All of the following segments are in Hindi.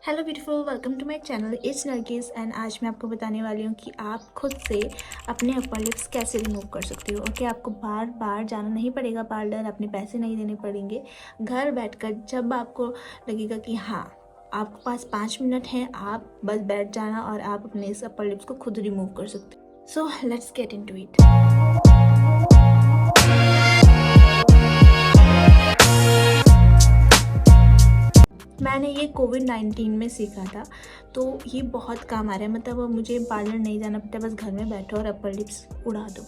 Hello beautiful, welcome to my channel it's Nargis. And आज मैं आपको बताने वाली हूँ कि आप खुद से अपने अपर लिप्स कैसे रिमूव कर सकते हो। ओके, आपको बार बार जाना नहीं पड़ेगा पार्लर, अपने पैसे नहीं देने पड़ेंगे। घर बैठकर जब आपको लगेगा कि हाँ आपके पास 5 मिनट हैं, आप बस बैठ जाना और आप अपने इस अपर लिप्स को खुद रिमूव कर सकते हो। So let's get into it. मैंने ये कोविड-19 में सीखा था, तो ये बहुत काम आ रहा है। मतलब अब मुझे पार्लर नहीं जाना पड़ता, बस घर में बैठो और अपर लिप्स उड़ा दो।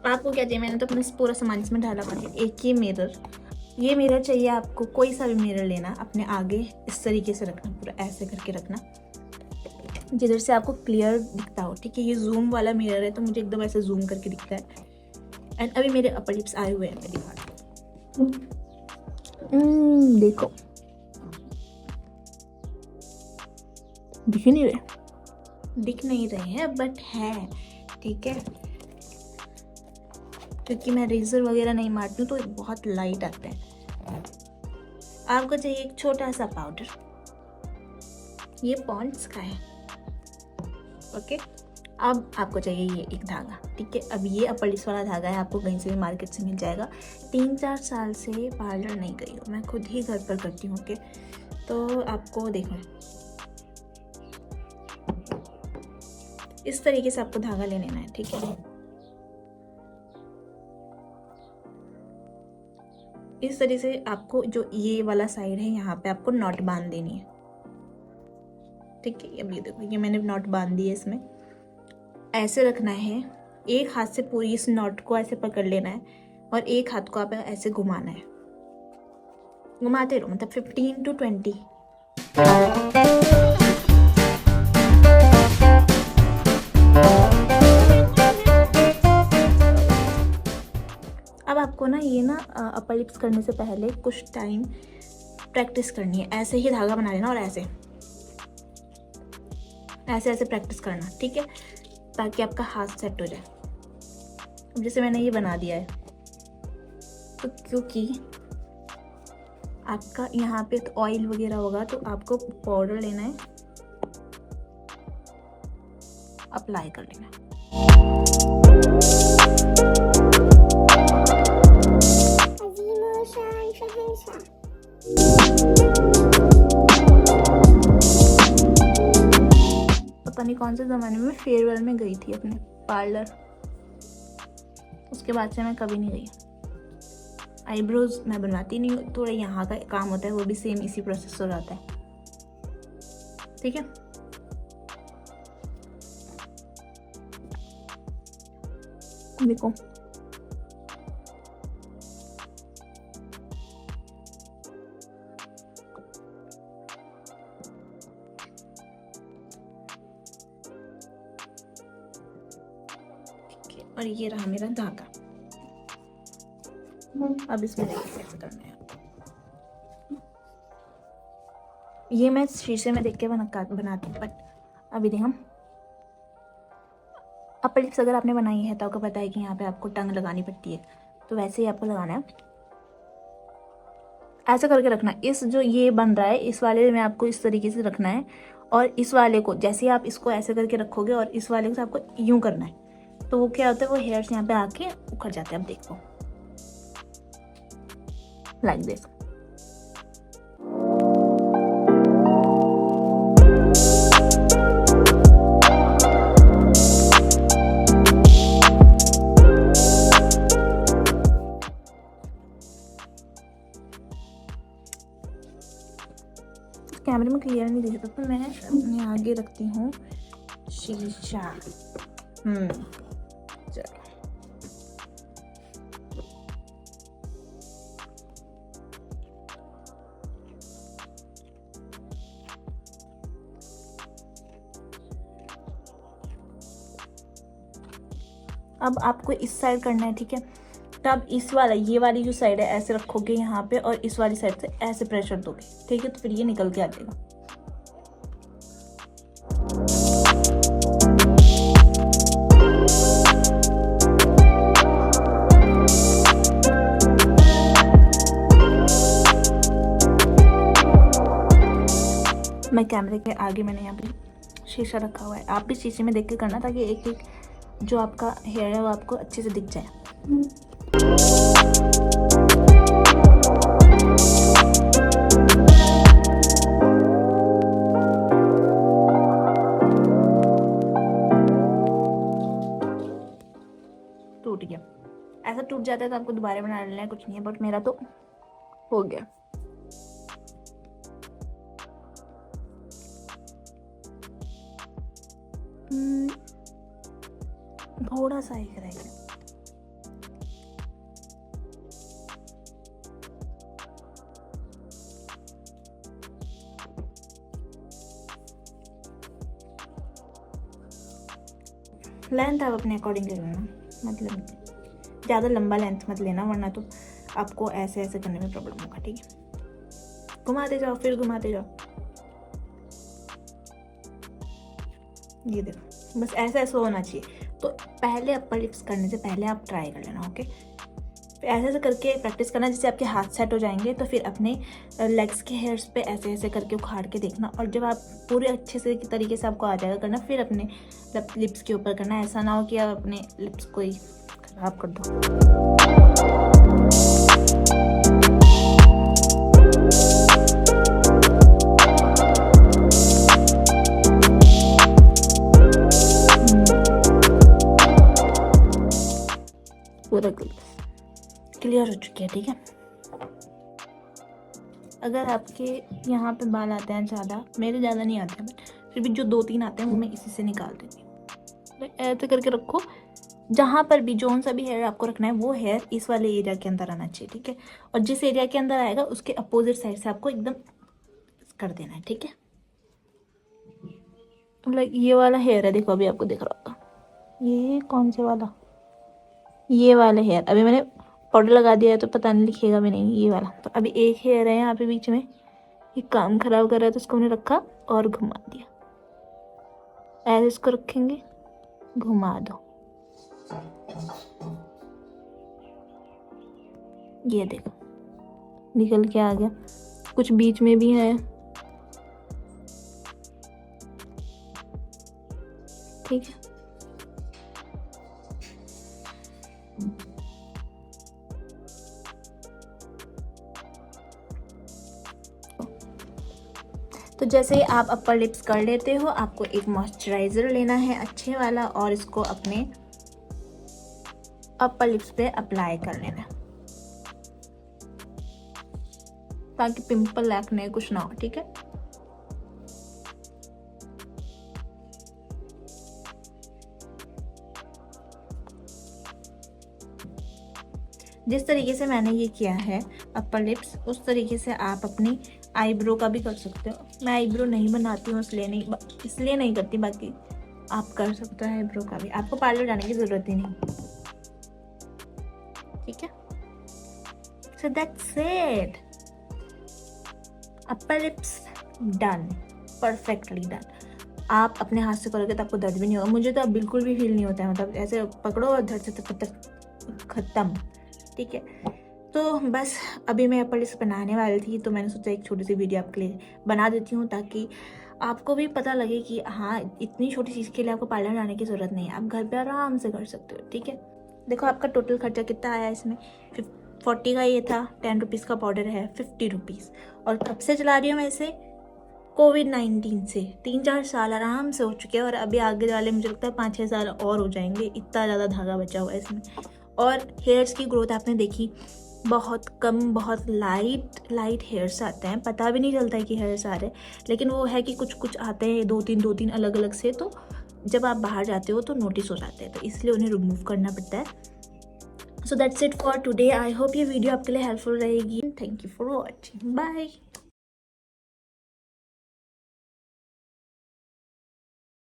आपको क्या चाहिए? मैंने तो अपना पूरा सामान इसमें डाला हुआ है। एक ये मिरर चाहिए आपको, कोई सा भी मिरर लेना, अपने आगे इस तरीके से रखना, पूरा ऐसे करके रखना जिधर से आपको क्लियर दिखता हो। ठीक है, ये जूम वाला मिरर है तो मुझे एकदम ऐसे जूम करके दिखता है। एंड अभी मेरे अपर लिप्स आए हुए हैं, मैं दिखा देखो, दिख नहीं रहे हैं बट है। ठीक है, क्योंकि मैं रेजर वगैरह नहीं मारती हूँ तो बहुत लाइट आते हैं। आपको चाहिए एक छोटा सा पाउडर, ये पॉन्ड्स का है। ओके, अब आपको चाहिए ये एक धागा। ठीक है, अब ये अपर लिप्स वाला धागा है, आपको कहीं से भी मार्केट से मिल जाएगा। 3-4 साल से पार्लर नहीं गई हूँ, मैं खुद ही घर पर करती हूँ। ओके, तो आपको देखो इस तरीके से आपको धागा ले लेना है। ठीक है, इस तरीके से आपको जो ये वाला साइड है यहाँ पे आपको नॉट बांध देनी है। ठीक है, अब ये देखो, ये मैंने नॉट बांध दी है। इसमें ऐसे रखना है, एक हाथ से पूरी इस नॉट को ऐसे पकड़ लेना है और एक हाथ को आप ऐसे घुमाना है, घुमाते रहो, मतलब 15 to 20। अब आपको ना ये ना अपर लिप्स करने से पहले कुछ टाइम प्रैक्टिस करनी है। ऐसे ही धागा बना लेना और ऐसे ऐसे ऐसे प्रैक्टिस करना। ठीक है, ताकि आपका हाथ सेट हो जाए। अब जैसे मैंने ये बना दिया है, तो क्योंकि आपका यहाँ पे तो ऑयल वगैरह होगा तो आपको पाउडर लेना है, अप्लाई कर लेना है। पता नहीं कौन से ज़माने में फेयरवेल में गई थी अपने पार्लर, उसके बाद से मैं कभी नहीं गई। आईब्रोज मैं बनवाती नहीं हूँ, थोड़ा यहाँ का काम होता है, वो भी सेम इसी प्रोसेस हो जाता है। ठीक है, देखो और ये रहा मेरा धागा। अब इसमें कैसे करना है, ये मैं शीशे में देख के बनाती हूँ। बट अभी देख, हम अपर लिप्स अगर आपने बनाई है तो आपको पता है कि यहाँ पे आपको टंग लगानी पड़ती है, तो वैसे ही आपको लगाना है। ऐसा करके रखना, इस जो ये बन रहा है इस वाले में आपको इस तरीके से रखना है, और इस वाले को जैसे ही आप इसको ऐसे करके रखोगे और इस वाले को आपको यूं करना है, तो वो क्या होता है, वो हेयर्स यहाँ पे आके उखड़ जाते हैं। अब देखो, लाइक दिस। कैमरे में क्लियर नहीं दिखता तो मैं अपने आगे रखती हूँ शीशा। चलो, अब आपको इस साइड करना है। ठीक है, तब इस वाला ये वाली जो साइड है ऐसे रखोगे यहाँ पे, और इस वाली साइड से ऐसे प्रेशर दोगे। ठीक है, तो फिर ये निकल के आ जाएगा। मैं कैमरे के आगे मैंने यहाँ पे शीशा रखा हुआ है, आप भी शीशे में देख के करना ताकि एक एक जो आपका हेयर है वो आपको अच्छे से दिख जाए। टूट गया, ऐसा टूट जाता है तो आपको दोबारा बना लेना है, कुछ नहीं है, बट मेरा तो हो गया। थोड़ा सा एक रह गया। लेंथ आप अपने अकॉर्डिंग ले लेना, मतलब ज़्यादा लंबा लेंथ मत लेना वरना तो आपको ऐसे ऐसे करने में प्रॉब्लम होगा। ठीक है, घुमाते जाओ, फिर घुमाते जाओ। ये देखो, बस ऐसा ऐसा होना चाहिए। तो पहले अपर लिप्स करने से पहले आप ट्राई कर लेना। ओके, फिर ऐसे ऐसे करके प्रैक्टिस करना जिससे आपके हाथ सेट हो जाएंगे। तो फिर अपने लेग्स के हेयर्स पे ऐसे ऐसे करके उखाड़ के देखना, और जब आप पूरे अच्छे से तरीके से आपको आ जाएगा करना, फिर अपने लिप्स के ऊपर करना। ऐसा ना हो कि आप अपने लिप्स को ही खराब कर दो। पूरा क्लियर हो चुकी है। ठीक है, अगर आपके यहाँ पे बाल आते हैं ज़्यादा, मेरे ज़्यादा नहीं आते हैं, बट फिर भी जो 2-3 आते हैं वो मैं इसी से निकाल देती हूँ। ऐसे करके रखो, जहाँ पर भी जौन सा भी हेयर आपको रखना है वो हेयर इस वाले एरिया के अंदर आना चाहिए। ठीक है, और जिस एरिया के अंदर आएगा उसके अपोजिट साइड से आपको एकदम कर देना है। ठीक है, मतलब ये वाला हेयर है, देखो अभी आपको दिख रहा होगा, ये कौन से वाला, ये वाला हेयर। अभी मैंने पाउडर लगा दिया है तो पता नहीं लिखेगा भी नहीं, ये वाला। तो अभी एक हेयर है यहाँ पे बीच में, ये काम खराब कर रहा है तो इसको मैंने रखा और घुमा दिया। ऐसे इसको रखेंगे, घुमा दो, ये देखो निकल के आ गया। कुछ बीच में भी है। ठीक है, तो जैसे ही आप अपर लिप्स कर लेते हो, आपको एक मॉइस्चराइज़र लेना है अच्छे वाला और इसको अपने अपर लिप्स पे अप्लाई कर लेना ताकि पिंपल एक्ने कुछ ना हो। ठीक है, जिस तरीके से मैंने ये किया है अपर लिप्स, उस तरीके से आप अपनी आईब्रो का भी कर सकते हो। मैं आईब्रो नहीं बनाती हूँ इसलिए नहीं करती, बाकी आप कर सकते हो आईब्रो का भी, आपको पार्लर जाने की ज़रूरत ही नहीं। ठीक है, so that's it, upper lips done, perfectly done. आप अपने हाथ से करोगे तो आपको दर्द भी नहीं होगा। मुझे तो अब बिल्कुल भी फील नहीं होता है, मतलब ऐसे पकड़ो और धड़ से तक ख़त्म। ठीक है, तो बस अभी मैं अपर लिप्स बनाने वाली थी तो मैंने सोचा एक छोटी सी वीडियो आपके लिए बना देती हूँ ताकि आपको भी पता लगे कि हाँ, इतनी छोटी चीज़ के लिए आपको पार्लर जाने की ज़रूरत नहीं है, आप घर पे आराम से कर सकते हो। ठीक है, देखो आपका टोटल खर्चा कितना आया इसमें, 40 का ये था, 10 रुपीज़ का पाउडर है, 50 रुपीज़। और कब से चला रही हूँ मैं इसे, कोविड-19 से 3-4 साल आराम से हो चुके हैं, और अभी आगे वाले मुझे लगता है 5-6 साल और हो जाएंगे, इतना ज़्यादा धागा बचा हुआ है इसमें। और हेयर्स की ग्रोथ आपने देखी, बहुत कम, बहुत लाइट हेयर्स आते हैं, पता भी नहीं चलता है कि हेयर्स आ रहे हैं, लेकिन वो है कि कुछ आते हैं 2-3 अलग अलग से, तो जब आप बाहर जाते हो तो नोटिस हो जाते हैं, तो इसलिए उन्हें रिमूव करना पड़ता है। So that's it for today. I hope ये वीडियो आपके लिए हेल्पफुल रहेगी। Thank you for watching, bye.